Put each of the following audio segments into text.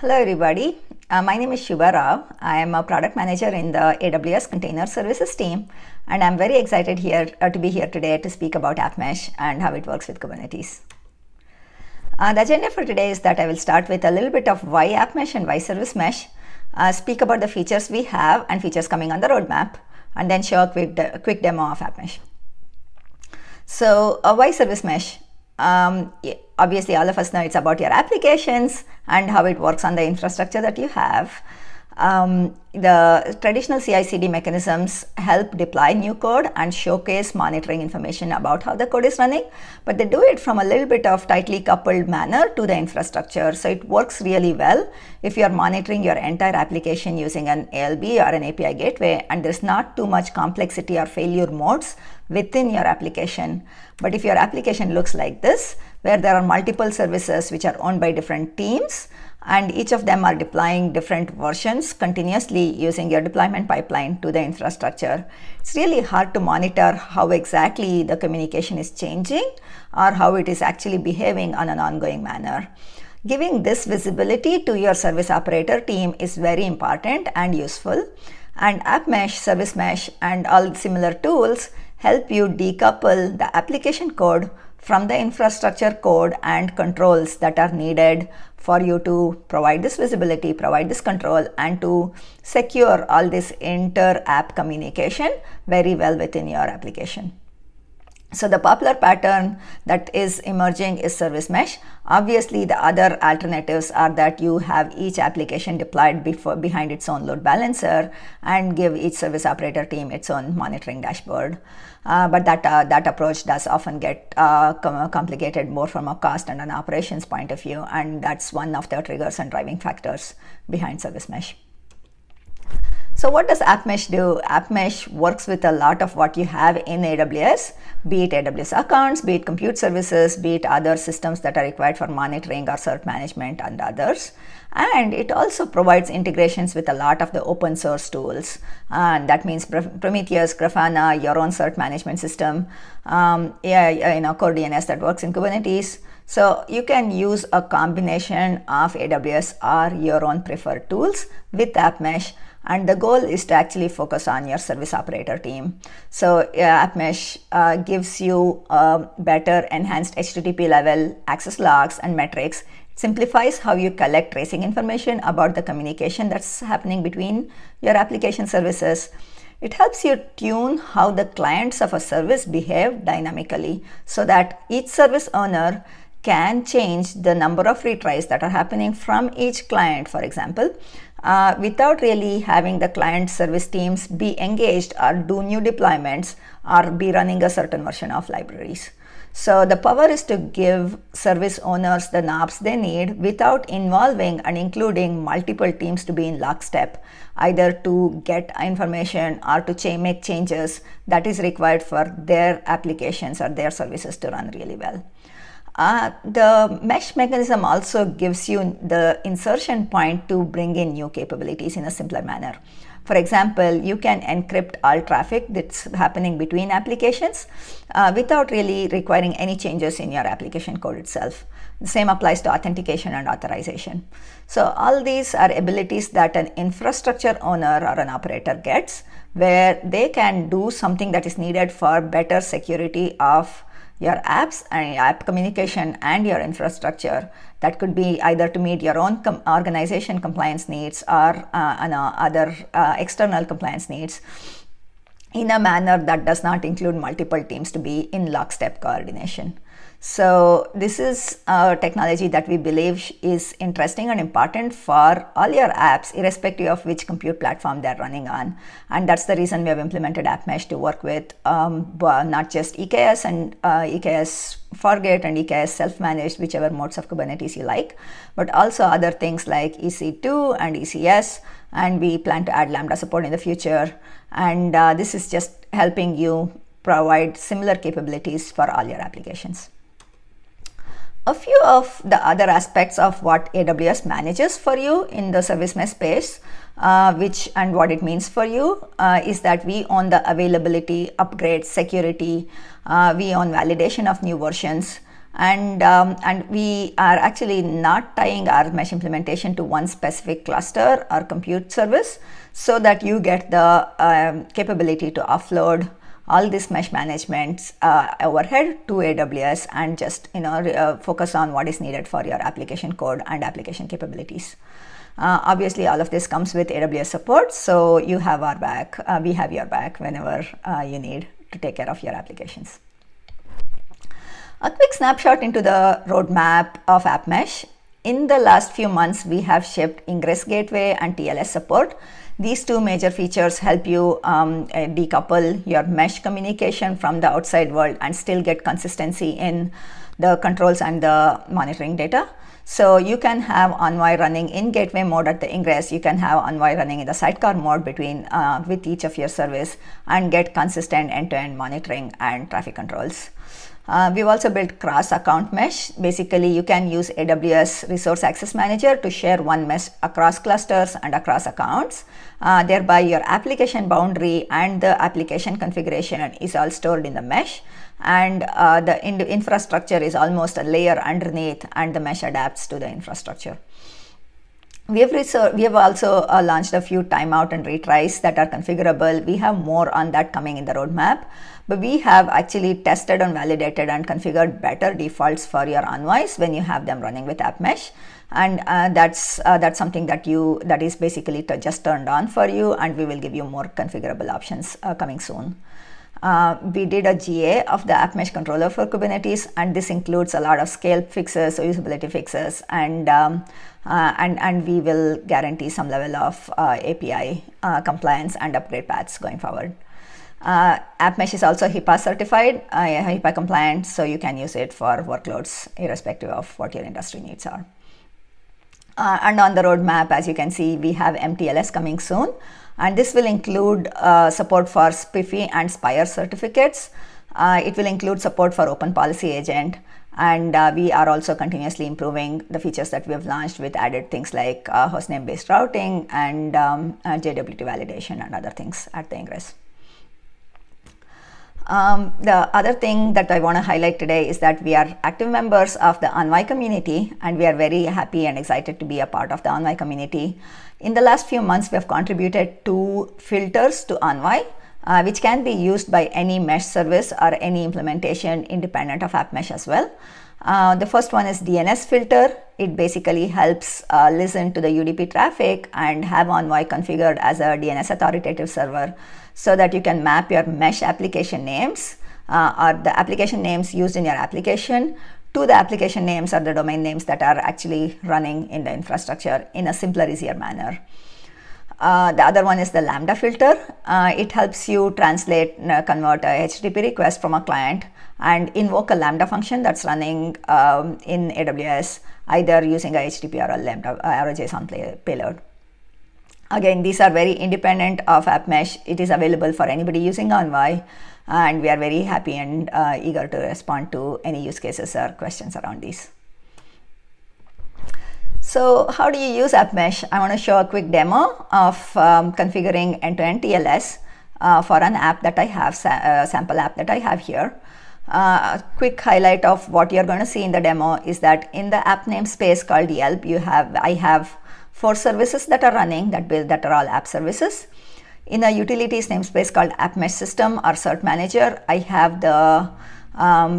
Hello everybody, my name is Shubha Rao. I am a product manager in the AWS Container Services team, and I'm very excited to be here today to speak about AppMesh and how it works with Kubernetes. The agenda for today is that I will start with a little bit of why AppMesh and why Service Mesh, speak about the features we have and features coming on the roadmap, and then show a quick demo of AppMesh. So why Service Mesh? Obviously, all of us know it's about your applications and how it works on the infrastructure that you have. The traditional CI/CD mechanisms help deploy new code and showcase monitoring information about how the code is running, but they do it from a little bit of tightly coupled manner to the infrastructure. So it works really well if you're monitoring your entire application using an ALB or an API gateway, and there's not too much complexity or failure modes within your application. But if your application looks like this, where there are multiple services which are owned by different teams, and each of them are deploying different versions continuously using your deployment pipeline to the infrastructure, it's really hard to monitor how exactly the communication is changing or how it is actually behaving on an ongoing manner. Giving this visibility to your service operator team is very important and useful. And AppMesh, Service Mesh, and all similar tools help you decouple the application code from the infrastructure code and controls that are needed for you to provide this visibility, provide this control, and to secure all this inter-app communication very well within your application. So the popular pattern that is emerging is Service Mesh. Obviously, the other alternatives are that you have each application deployed behind its own load balancer and give each service operator team its own monitoring dashboard. But that approach does often get complicated more from a cost and an operations point of view, and that's one of the triggers and driving factors behind Service Mesh. So what does AppMesh do? AppMesh works with a lot of what you have in AWS, be it AWS accounts, be it compute services, be it other systems that are required for monitoring or cert management and others. And it also provides integrations with a lot of the open source tools. And that means Prometheus, Grafana, your own cert management system, Core DNS that works in Kubernetes. So you can use a combination of AWS or your own preferred tools with AppMesh. And the goal is to actually focus on your service operator team. So AppMesh gives you better enhanced HTTP level access logs and metrics. It simplifies how you collect tracing information about the communication that's happening between your application services. It helps you tune how the clients of a service behave dynamically so that each service owner can change the number of retries that are happening from each client, for example, without really having the client service teams be engaged or do new deployments or be running a certain version of libraries. So the power is to give service owners the knobs they need without involving and including multiple teams to be in lockstep, either to get information or to make changes that is required for their applications or their services to run really well. The mesh mechanism also gives you the insertion point to bring in new capabilities in a simpler manner. For example, you can encrypt all traffic that's happening between applications without really requiring any changes in your application code itself. The same applies to authentication and authorization. So all these are abilities that an infrastructure owner or an operator gets, where they can do something that is needed for better security of your apps and app communication and your infrastructure. That could be either to meet your own organization compliance needs or other external compliance needs in a manner that does not include multiple teams to be in lockstep coordination. So this is a technology that we believe is interesting and important for all your apps, irrespective of which compute platform they're running on. And that's the reason we have implemented AppMesh to work with not just EKS and EKS Fargate and EKS self-managed, whichever modes of Kubernetes you like, but also other things like EC2 and ECS. And we plan to add Lambda support in the future. And this is just helping you provide similar capabilities for all your applications. A few of the other aspects of what AWS manages for you in the service mesh space, and what it means for you is that we own the availability, upgrades, security, we own validation of new versions, And we are actually not tying our mesh implementation to one specific cluster or compute service, so that you get the capability to offload all this mesh management overhead to AWS and just focus on what is needed for your application code and application capabilities. Obviously, all of this comes with AWS support, so you have our back. We have your back whenever you need to take care of your applications. A quick snapshot into the roadmap of AppMesh. In the last few months, we have shipped Ingress Gateway and TLS support. These two major features help you decouple your mesh communication from the outside world and still get consistency in the controls and the monitoring data. So you can have Envoy running in gateway mode at the ingress. You can have Envoy running in the sidecar mode with each of your service and get consistent end-to-end monitoring and traffic controls. We've also built cross-account mesh. Basically, you can use AWS Resource Access Manager to share one mesh across clusters and across accounts. Thereby, your application boundary and the application configuration is all stored in the mesh, and the infrastructure is almost a layer underneath, and the mesh adapts to the infrastructure. We have also launched a few timeout and retries that are configurable. We have more on that coming in the roadmap, but we have actually tested and validated and configured better defaults for your envoys when you have them running with AppMesh, and that's something that is basically just turned on for you, and we will give you more configurable options coming soon. We did a GA of the AppMesh controller for Kubernetes, and this includes a lot of scale fixes, so usability fixes, and we will guarantee some level of API compliance and upgrade paths going forward. AppMesh is also HIPAA certified, HIPAA compliant, so you can use it for workloads irrespective of what your industry needs are. And on the roadmap, as you can see, we have MTLS coming soon, and this will include support for SPIFFE and Spire certificates. It will include support for Open Policy Agent, and we are also continuously improving the features that we have launched with added things like hostname based routing and JWT validation and other things at the ingress. The other thing that I want to highlight today is that we are active members of the Envoy community, and we are very happy and excited to be a part of the Envoy community. In the last few months, we have contributed 2 filters to Envoy, which can be used by any mesh service or any implementation independent of AppMesh as well. The first one is DNS filter. It basically helps listen to the UDP traffic and have Envoy configured as a DNS authoritative server, so that you can map your mesh application names or the application names used in your application to the application names or the domain names that are actually running in the infrastructure in a simpler, easier manner. The other one is the Lambda filter. It helps you convert a HTTP request from a client and invoke a Lambda function that's running in AWS, either using a HTTP or a Lambda or a JSON payload. Again, these are very independent of AppMesh. It is available for anybody using Envoy, and we are very happy and eager to respond to any use cases or questions around these. So how do you use AppMesh? I want to show a quick demo of configuring end-to-end TLS for an app that I have, sample app that I have here. A quick highlight of what you're going to see in the demo is that in the app namespace called Yelp, I have 4 services that are running that are all app services. In a utilities namespace called AppMesh System or Cert Manager, I have the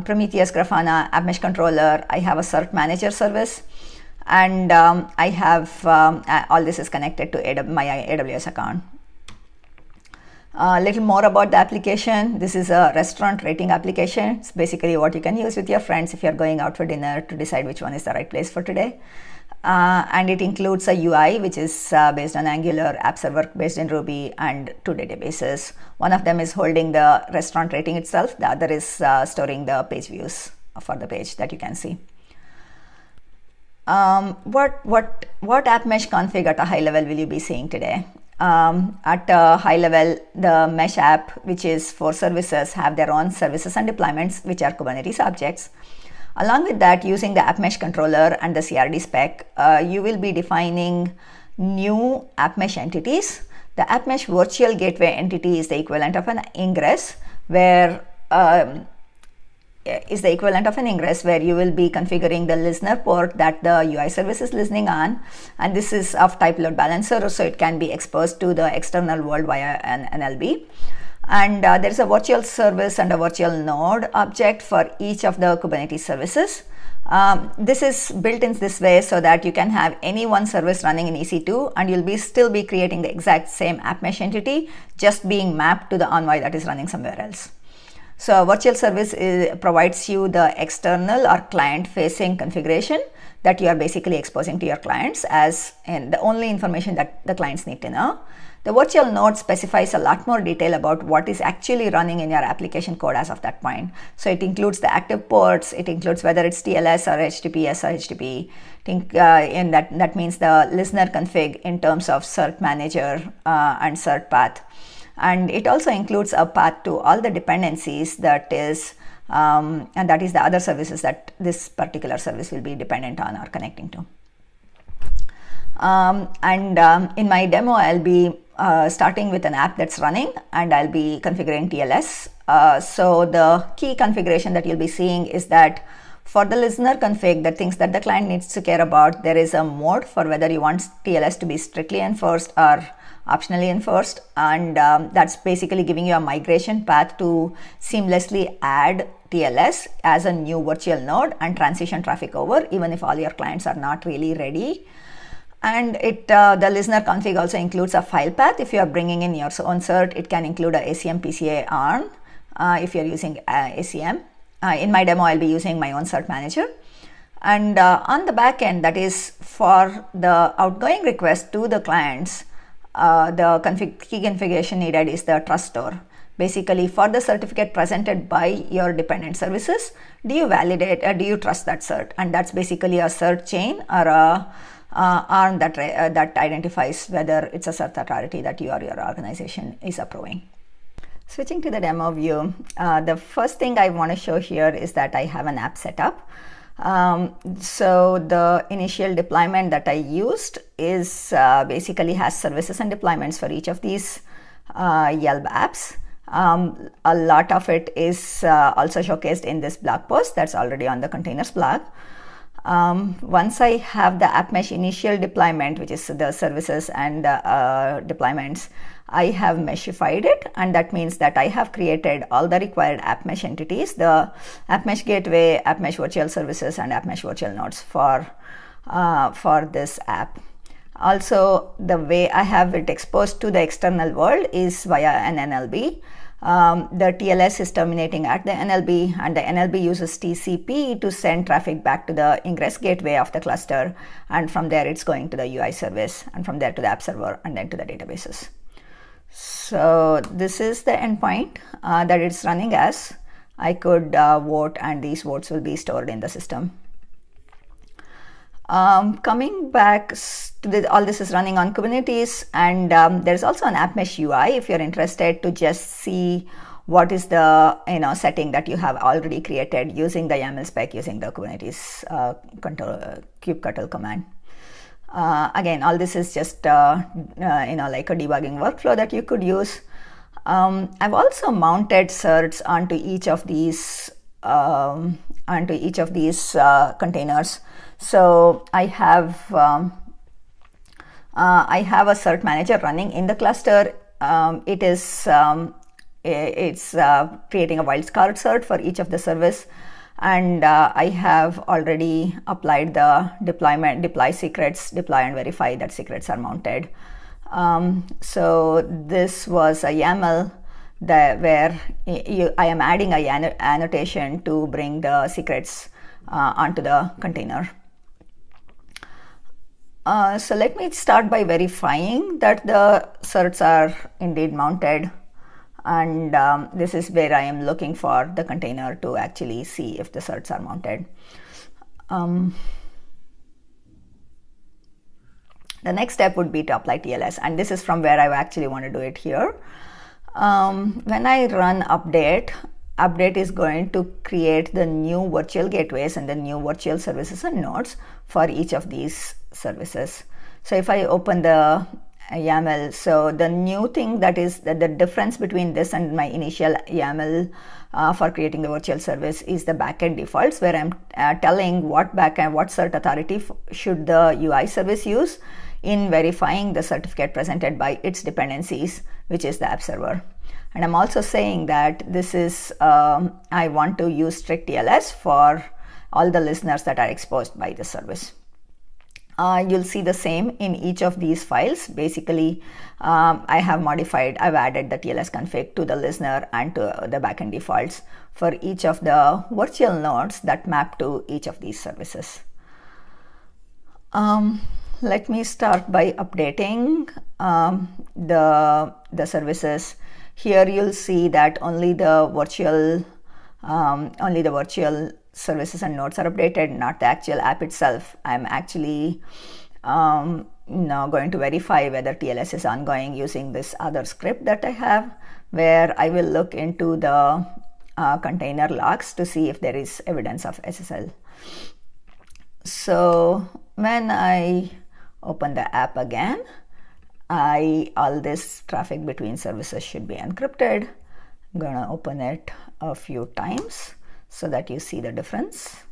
Prometheus Grafana AppMesh controller. I have a Cert Manager service, and I have all this is connected to my AWS account. A little more about the application. This is a restaurant rating application. It's basically what you can use with your friends if you're going out for dinner to decide which one is the right place for today. And it includes a UI which is based on Angular, app server based in Ruby, and 2 databases. One of them is holding the restaurant rating itself. The other is storing the page views for the page that you can see. What AppMesh config at a high level will you be seeing today? At a high level, the mesh app, which is 4 services, have their own services and deployments, which are Kubernetes objects. Along with that, using the AppMesh controller and the CRD spec, you will be defining new AppMesh entities. The AppMesh virtual gateway entity is the equivalent of an ingress, where is the equivalent of an ingress, where you will be configuring the listener port that the UI service is listening on, and this is of type load balancer, so it can be exposed to the external world via an NLB. And there is a virtual service and a virtual node object for each of the Kubernetes services. This is built in this way so that you can have any one service running in EC2 and you'll still be creating the exact same app mesh entity, just being mapped to the Envoy that is running somewhere else. So a virtual service provides you the external or client facing configuration that you are basically exposing to your clients as in the only information that the clients need to know. The virtual node specifies a lot more detail about what is actually running in your application code as of that point. So it includes the active ports, it includes whether it's TLS or HTTPS or HTTP. And that means the listener config in terms of cert manager and cert path. And it also includes a path to all the dependencies that is, and that is the other services that this particular service will be dependent on or connecting to. In my demo, I'll be starting with an app that's running, and I'll be configuring TLS. So the key configuration that you'll be seeing is that for the listener config, the things that the client needs to care about, there is a mode for whether you want TLS to be strictly enforced or optionally enforced, and that's basically giving you a migration path to seamlessly add TLS as a new virtual node and transition traffic over, even if all your clients are not really ready. And the listener config also includes a file path. If you are bringing in your own cert, it can include a ACM PCA ARN if you're using ACM. In my demo, I'll be using my own cert manager. And on the back end, that is for the outgoing request to the clients, the key configuration needed is the trust store. Basically, for the certificate presented by your dependent services, do you validate or do you trust that cert? And that's basically a cert chain or a ARN that identifies whether it's a cert authority that you or your organization is approving. Switching to the demo view, the first thing I want to show here is that I have an app set up. So the initial deployment that I used is basically has services and deployments for each of these Yelp apps. A lot of it is also showcased in this blog post that's already on the containers blog. Once I have the app mesh initial deployment, which is the services and deployments, I have meshified it, and that means that I have created all the required app mesh entities, the app mesh gateway, app mesh virtual services, and app mesh virtual nodes for this app. Also, the way I have it exposed to the external world is via an NLB. The TLS is terminating at the NLB, and the NLB uses TCP to send traffic back to the ingress gateway of the cluster, and from there it's going to the UI service, and from there to the app server, and then to the databases. So this is the endpoint that it's running as. I could vote, and these votes will be stored in the system. Coming back to all this is running on Kubernetes, and there's also an app mesh UI if you're interested to just see what is the setting that you have already created using the YAML spec using the Kubernetes kubectl command. Again, all this is just like a debugging workflow that you could use. I've also mounted certs onto each of these containers. So I have a cert manager running in the cluster. It's creating a wildcard cert for each of the service, and I have already applied the deploy secrets, deploy and verify that secrets are mounted. So this was a YAML where I am adding a annotation to bring the secrets onto the container. So let me start by verifying that the certs are indeed mounted, and this is where I am looking for the container to actually see if the certs are mounted. The next step would be to apply TLS, and this is from where I actually want to do it here. When I run update is going to create the new virtual gateways and the new virtual services and nodes for each of these services. So if I open the YAML. So the new thing that is that the difference between this and my initial YAML for creating the virtual service is the backend defaults, where I'm telling what backend, what cert authority should the UI service use in verifying the certificate presented by its dependencies, which is the app server. And I'm also saying that this is, I want to use strict TLS for all the listeners that are exposed by the service. You'll see the same in each of these files. Basically, I've added the TLS config to the listener and to the backend defaults for each of the virtual nodes that map to each of these services. Let me start by updating the services. Here you'll see that only the virtual services and nodes are updated, not the actual app itself. I'm actually now going to verify whether TLS is ongoing using this other script that I have, where I will look into the container logs to see if there is evidence of SSL. So when I open the app again, all this traffic between services should be encrypted. I'm going to open it a few times so that you see the difference.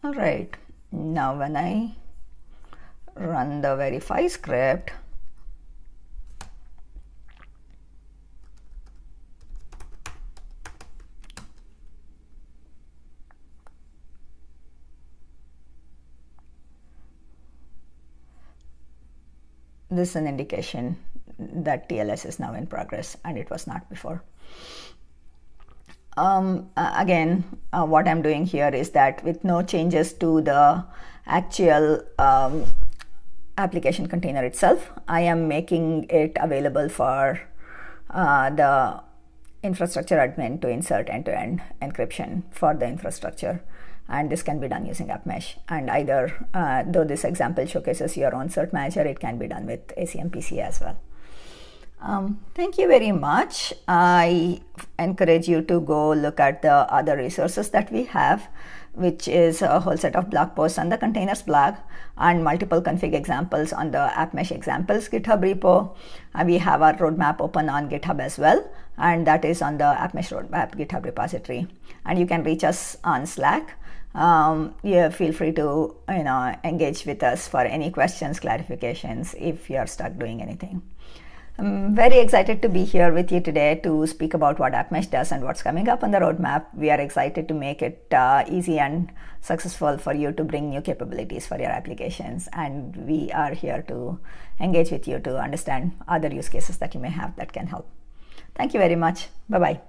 All right, now when I run the verify script, this is an indication that TLS is now in progress, and it was not before. Again, what I'm doing here is that with no changes to the actual application container itself, I am making it available for the infrastructure admin to insert end-to-end encryption for the infrastructure. And this can be done using AppMesh. And either, though this example showcases your own cert manager, it can be done with ACMPC as well. Thank you very much. I encourage you to go look at the other resources that we have, which is a whole set of blog posts on the containers blog and multiple config examples on the AppMesh examples GitHub repo. We have our roadmap open on GitHub as well, and that is on the AppMesh roadmap GitHub repository. And you can reach us on Slack. Yeah, feel free to engage with us for any questions, clarifications, if you're stuck doing anything. I'm very excited to be here with you today to speak about what AppMesh does and what's coming up on the roadmap. We are excited to make it easy and successful for you to bring new capabilities for your applications, and we are here to engage with you to understand other use cases that you may have that can help. Thank you very much. Bye-bye.